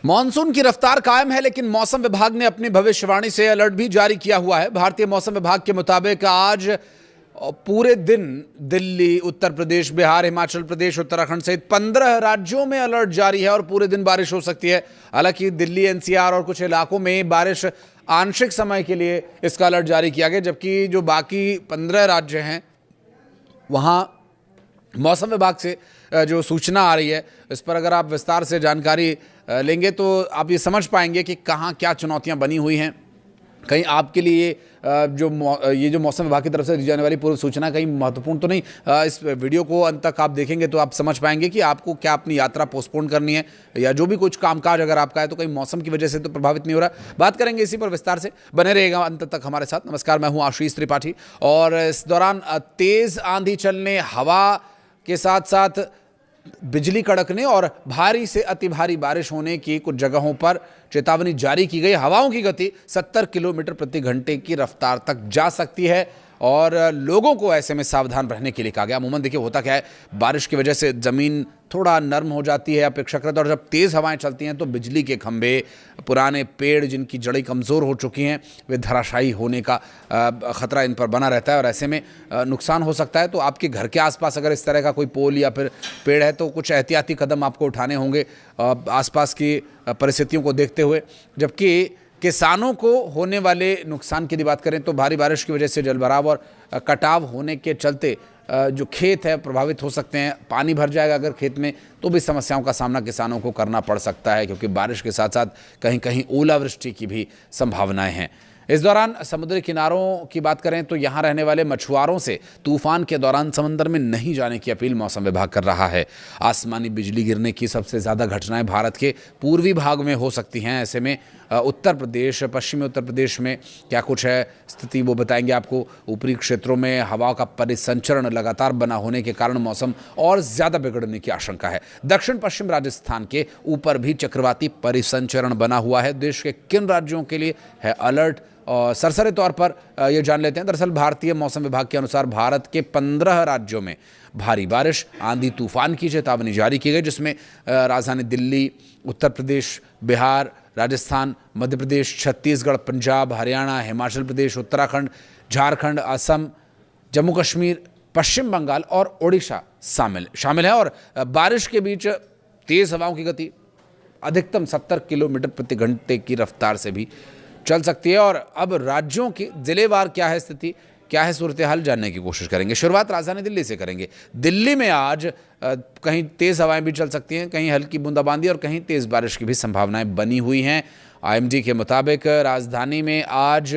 Monsoon की रफ्तार कायम है, लेकिन मौसम विभाग ने अपनी भविष्यवाणी से अलर्ट भी जारी किया हुआ है। भारतीय मौसम विभाग के मुताबिक आज पूरे दिन दिल्ली, उत्तर प्रदेश, बिहार, हिमाचल प्रदेश, उत्तराखंड सहित 15 राज्यों में अलर्ट जारी है और पूरे दिन बारिश हो सकती है। हालांकि दिल्ली, एनसीआर और कुछ इलाकों में बारिश आंशिक समय के लिए इसका अलर्ट जारी किया गया, जबकि जो बाकी 15 राज्य हैं वहां मौसम विभाग से जो सूचना आ रही है, इस पर अगर आप विस्तार से जानकारी लेंगे तो आप ये समझ पाएंगे कि कहाँ क्या चुनौतियां बनी हुई हैं। कहीं आपके लिए ये जो मौसम विभाग की तरफ से दी जाने वाली पूर्व सूचना कहीं महत्वपूर्ण तो नहीं। इस वीडियो को अंत तक आप देखेंगे तो आप समझ पाएंगे कि आपको क्या अपनी यात्रा पोस्टपोन करनी है या जो भी कुछ कामकाज अगर आपका है तो कहीं मौसम की वजह से तो प्रभावित नहीं हो रहा। बात करेंगे इसी पर विस्तार से, बने रहेगा अंत तक हमारे साथ। नमस्कार, मैं हूँ आशीष त्रिपाठी और इस दौरान तेज आंधी चलने, हवा के साथ साथ बिजली कड़कने और भारी से अति भारी बारिश होने की कुछ जगहों पर चेतावनी जारी की गई। हवाओं की गति 70 किलोमीटर प्रति घंटे की रफ्तार तक जा सकती है और लोगों को ऐसे में सावधान रहने के लिए कहा गया। अमूमन देखिए होता क्या है, बारिश की वजह से ज़मीन थोड़ा नरम हो जाती है अपेक्षाकृत, और जब तेज़ हवाएं चलती हैं तो बिजली के खंभे, पुराने पेड़ जिनकी जड़ें कमज़ोर हो चुकी हैं, वे धराशायी होने का ख़तरा इन पर बना रहता है और ऐसे में नुकसान हो सकता है। तो आपके घर के आसपास अगर इस तरह का कोई पोल या फिर पेड़ है तो कुछ एहतियाती कदम आपको उठाने होंगे आसपास की परिस्थितियों को देखते हुए। जबकि किसानों को होने वाले नुकसान की बात करें तो भारी बारिश की वजह से जलभराव और कटाव होने के चलते जो खेत है प्रभावित हो सकते हैं। पानी भर जाएगा अगर खेत में तो भी समस्याओं का सामना किसानों को करना पड़ सकता है, क्योंकि बारिश के साथ साथ कहीं कहीं ओलावृष्टि की भी संभावनाएं हैं। इस दौरान समुद्री किनारों की बात करें तो यहां रहने वाले मछुआरों से तूफान के दौरान समंदर में नहीं जाने की अपील मौसम विभाग कर रहा है। आसमानी बिजली गिरने की सबसे ज़्यादा घटनाएं भारत के पूर्वी भाग में हो सकती हैं। ऐसे में उत्तर प्रदेश, पश्चिमी उत्तर प्रदेश में क्या कुछ है स्थिति वो बताएंगे आपको। ऊपरी क्षेत्रों में हवा का परिसंचरण लगातार बना होने के कारण मौसम और ज़्यादा बिगड़ने की आशंका है। दक्षिण पश्चिम राजस्थान के ऊपर भी चक्रवाती परिसंचरण बना हुआ है। देश के किन राज्यों के लिए है अलर्ट और सरसरी तौर पर ये जान लेते हैं। दरअसल भारतीय मौसम विभाग के अनुसार भारत के 15 राज्यों में भारी बारिश, आंधी, तूफान की चेतावनी जारी की गई, जिसमें राजधानी दिल्ली, उत्तर प्रदेश, बिहार, राजस्थान, मध्य प्रदेश, छत्तीसगढ़, पंजाब, हरियाणा, हिमाचल प्रदेश, उत्तराखंड, झारखंड, असम, जम्मू कश्मीर, पश्चिम बंगाल और ओडिशा शामिल है। और बारिश के बीच तेज हवाओं की गति अधिकतम 70 किलोमीटर प्रति घंटे की रफ्तार से भी चल सकती है। और अब राज्यों की जिलेवार क्या है स्थिति, क्या है सूरत हाल, जानने की कोशिश करेंगे। शुरुआत राजधानी दिल्ली से करेंगे। दिल्ली में आज कहीं तेज़ हवाएं भी चल सकती हैं, कहीं हल्की बूंदाबांदी और कहीं तेज़ बारिश की भी संभावनाएं बनी हुई हैं। आईएमडी के मुताबिक राजधानी में आज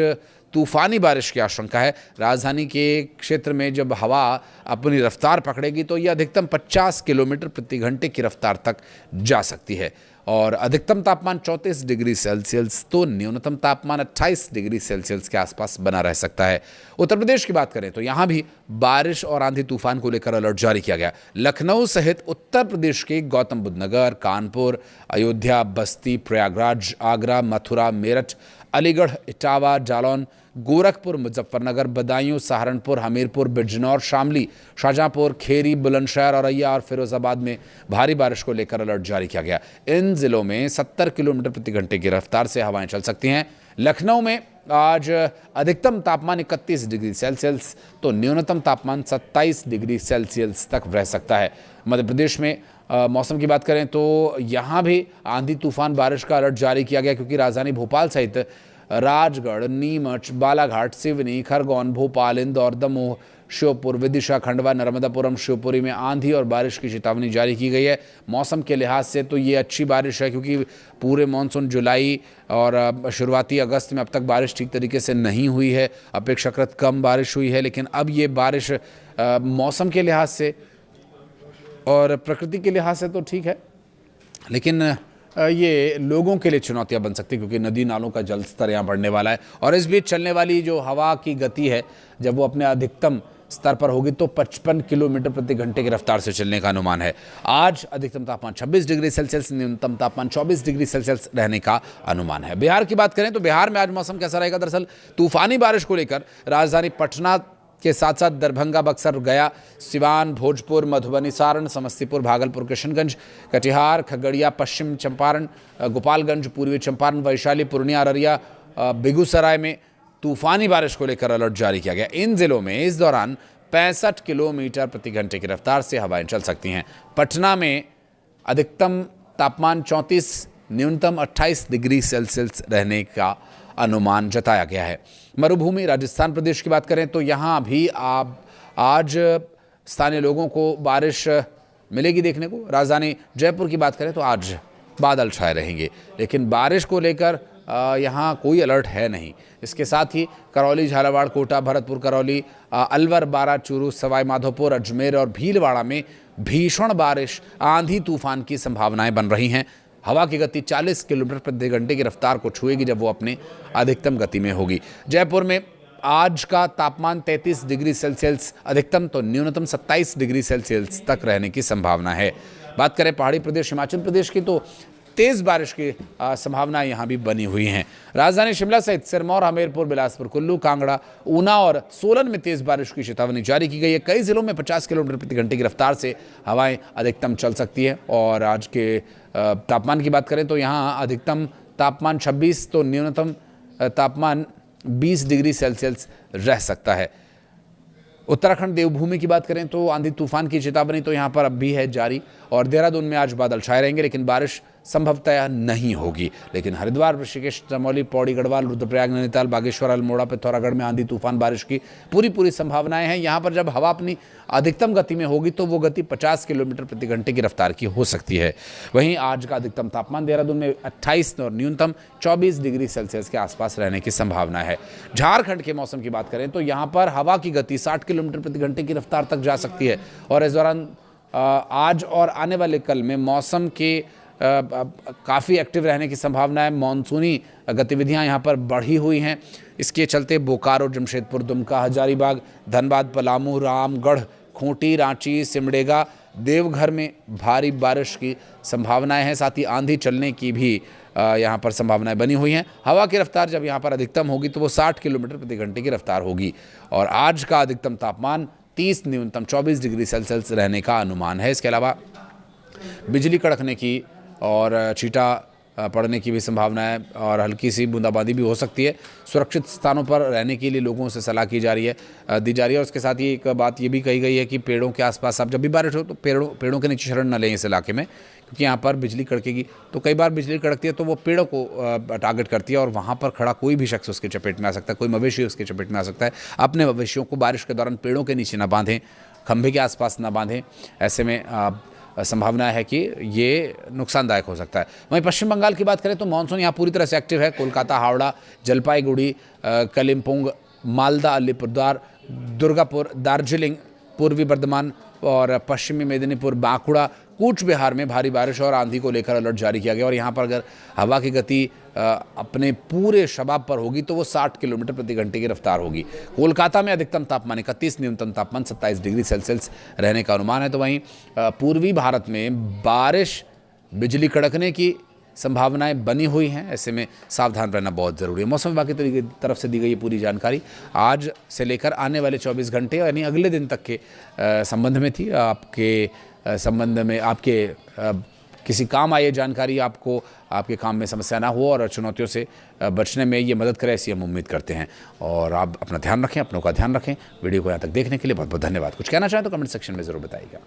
तूफानी बारिश की आशंका है। राजधानी के क्षेत्र में जब हवा अपनी रफ्तार पकड़ेगी तो यह अधिकतम 50 किलोमीटर प्रति घंटे की रफ्तार तक जा सकती है और अधिकतम तापमान 34 डिग्री सेल्सियस तो न्यूनतम तापमान 28 डिग्री सेल्सियस के आसपास बना रह सकता है। उत्तर प्रदेश की बात करें तो यहाँ भी बारिश और आंधी तूफान को लेकर अलर्ट जारी किया गया। लखनऊ सहित उत्तर प्रदेश के गौतम बुद्ध नगर, कानपुर, अयोध्या, बस्ती, प्रयागराज, आगरा, मथुरा, मेरठ, अलीगढ़, इटावा, जालौन, गोरखपुर, मुजफ्फरनगर, बदायूं, सहारनपुर, हमीरपुर, बिजनौर, शामली, शाहजहांपुर, खेरी, बुलंदशहर, औरैया और फिरोजाबाद में भारी बारिश को लेकर अलर्ट जारी किया गया। इन जिलों में 70 किलोमीटर प्रति घंटे की रफ्तार से हवाएं चल सकती हैं। लखनऊ में आज अधिकतम तापमान 31 डिग्री सेल्सियस तो न्यूनतम तापमान 27 डिग्री सेल्सियस तक रह सकता है। मध्य प्रदेश में मौसम की बात करें तो यहाँ भी आंधी तूफान बारिश का अलर्ट जारी किया गया, क्योंकि राजधानी भोपाल सहित राजगढ़, नीमच, बालाघाट, सिवनी, खरगोन, भोपाल, इंदौर, दमोह, श्योपुर, विदिशा, खंडवा, नर्मदापुरम, शिवपुरी में आंधी और बारिश की चेतावनी जारी की गई है। मौसम के लिहाज से तो ये अच्छी बारिश है, क्योंकि पूरे मानसून जुलाई और शुरुआती अगस्त में अब तक बारिश ठीक तरीके से नहीं हुई है, अपेक्षाकृत कम बारिश हुई है। लेकिन अब ये बारिश मौसम के लिहाज से और प्रकृति के लिहाज से तो ठीक है, लेकिन ये लोगों के लिए चुनौतियां बन सकती है, क्योंकि नदी नालों का जल स्तर यहाँ बढ़ने वाला है। और इस बीच चलने वाली जो हवा की गति है, जब वो अपने अधिकतम स्तर पर होगी तो 55 किलोमीटर प्रति घंटे की रफ्तार से चलने का अनुमान है। आज अधिकतम तापमान 26 डिग्री सेल्सियस, न्यूनतम तापमान 24 डिग्री सेल्सियस रहने का अनुमान है। बिहार की बात करें तो बिहार में आज मौसम कैसा रहेगा? दरअसल तूफानी बारिश को लेकर राजधानी पटना के साथ साथ दरभंगा, बक्सर, गया, सिवान, भोजपुर, मधुबनी, सारण, समस्तीपुर, भागलपुर, किशनगंज, कटिहार, खगड़िया, पश्चिम चंपारण, गोपालगंज, पूर्वी चंपारण, वैशाली, पूर्णिया, अररिया, बेगूसराय में तूफानी बारिश को लेकर अलर्ट जारी किया गया। इन जिलों में इस दौरान 65 किलोमीटर प्रति घंटे की रफ्तार से हवाएं चल सकती हैं। पटना में अधिकतम तापमान 34, न्यूनतम 28 डिग्री सेल्सियस रहने का अनुमान जताया गया है। मरुभूमि राजस्थान प्रदेश की बात करें तो यहाँ भी आज स्थानीय लोगों को बारिश मिलेगी देखने को। राजधानी जयपुर की बात करें तो आज बादल छाए रहेंगे, लेकिन बारिश को लेकर यहाँ कोई अलर्ट है नहीं। इसके साथ ही करौली, झालावाड़, कोटा, भरतपुर, करौली, अलवर, बारा, चूरू, सवाई माधोपुर, अजमेर और भीलवाड़ा में भीषण बारिश, आंधी तूफान की संभावनाएं बन रही हैं। हवा की गति 40 किलोमीटर प्रति घंटे की रफ्तार को छुएगी जब वो अपने अधिकतम गति में होगी। जयपुर में आज का तापमान 33 डिग्री सेल्सियस अधिकतम तो न्यूनतम 27 डिग्री सेल्सियस तक रहने की संभावना है। बात करें पहाड़ी प्रदेश हिमाचल प्रदेश की तो तेज बारिश की संभावना यहाँ भी बनी हुई हैं। राजधानी शिमला सहित सिरमौर, हमीरपुर, बिलासपुर, कुल्लू, कांगड़ा, ऊना और सोलन में तेज बारिश की चेतावनी जारी की गई है। कई जिलों में 50 किलोमीटर प्रति घंटे की रफ्तार से हवाएं अधिकतम चल सकती है। और आज के तापमान की बात करें तो यहाँ अधिकतम तापमान 26 तो न्यूनतम तापमान 20 डिग्री सेल्सियस रह सकता है। उत्तराखंड देवभूमि की बात करें तो आंधी तूफान की चेतावनी तो यहाँ पर अब भी है जारी। और देहरादून में आज बादल छाए रहेंगे, लेकिन बारिश संभवतः नहीं होगी। लेकिन हरिद्वार, ऋषिकेश, चमोली, पौड़ी, गढ़वाल, रुद्रप्रयाग, नैनीताल, बागेश्वर, अल्मोड़ा, पिथौरागढ़ में आंधी तूफान बारिश की पूरी संभावनाएं हैं। यहाँ पर जब हवा अपनी अधिकतम गति में होगी तो वो गति 50 किलोमीटर प्रति घंटे की रफ्तार की हो सकती है। वहीं आज का अधिकतम तापमान देहरादून में 28 और न्यूनतम 24 डिग्री सेल्सियस के आसपास रहने की संभावना है। झारखंड के मौसम की बात करें तो यहाँ पर हवा की गति 60 किलोमीटर प्रति घंटे की रफ्तार तक जा सकती है। और इस दौरान आज और आने वाले कल में मौसम के काफ़ी एक्टिव रहने की संभावना है। मॉनसूनी गतिविधियां यहां पर बढ़ी हुई हैं। इसके चलते बोकारो, जमशेदपुर, दुमका, हजारीबाग, धनबाद, पलामू, रामगढ़, खूंटी, रांची, सिमडेगा, देवघर में भारी बारिश की संभावनाएं हैं। साथ ही आंधी चलने की भी यहां पर संभावनाएं बनी हुई हैं। हवा की रफ्तार जब यहां पर अधिकतम होगी तो वो 60 किलोमीटर प्रति घंटे की रफ्तार होगी। और आज का अधिकतम तापमान 30, न्यूनतम 24 डिग्री सेल्सियस रहने का अनुमान है। इसके अलावा बिजली कड़कने की और छींटा पड़ने की भी संभावना है और हल्की सी बूंदाबांदी भी हो सकती है। सुरक्षित स्थानों पर रहने के लिए लोगों से सलाह दी जा रही है। और उसके साथ ही एक बात ये भी कही गई है कि पेड़ों के आसपास आप जब भी बारिश हो तो पेड़ों के नीचे शरण न लें इस इलाके में, क्योंकि यहाँ पर बिजली कड़केगी। तो कई बार बिजली कड़कती है तो वो पेड़ों को टारगेट करती है और वहाँ पर खड़ा कोई भी शख्स उसके चपेट में आ सकता है, कोई मवेशी उसके चपेट में आ सकता है। अपने मवेशियों को बारिश के दौरान पेड़ों के नीचे ना बांधें, खंभे के आसपास ना बांधें। ऐसे में संभावना है कि ये नुकसानदायक हो सकता है। वहीं पश्चिम बंगाल की बात करें तो मानसून यहाँ पूरी तरह से एक्टिव है। कोलकाता, हावड़ा, जलपाईगुड़ी, कालिम्पोंग, मालदा, अलीपुरद्वार, दुर्गापुर, दार्जिलिंग, पूर्वी बर्धमान और पश्चिमी मेदिनीपुर, बांकुड़ा, कूच बिहार में भारी बारिश और आंधी को लेकर अलर्ट जारी किया गया। और यहाँ पर अगर हवा की गति अपने पूरे शबाब पर होगी तो वो 60 किलोमीटर प्रति घंटे की रफ्तार होगी। कोलकाता में अधिकतम तापमान 31, न्यूनतम तापमान 27 डिग्री सेल्सियस रहने का अनुमान है। तो वहीं पूर्वी भारत में बारिश, बिजली कड़कने की संभावनाएं बनी हुई हैं। ऐसे में सावधान रहना बहुत ज़रूरी है। मौसम विभाग की तरफ से दी गई ये पूरी जानकारी आज से लेकर आने वाले 24 घंटे यानी अगले दिन तक के संबंध में थी। आपके संबंध में आपके किसी काम आए जानकारी आपको आपके काम में समस्या ना हो और चुनौतियों से बचने में ये मदद करे, ऐसी हम उम्मीद करते हैं। और आप अपना ध्यान रखें, अपनों का ध्यान रखें। वीडियो को यहाँ तक देखने के लिए बहुत बहुत धन्यवाद। कुछ कहना चाहें तो कमेंट सेक्शन में ज़रूर बताइएगा।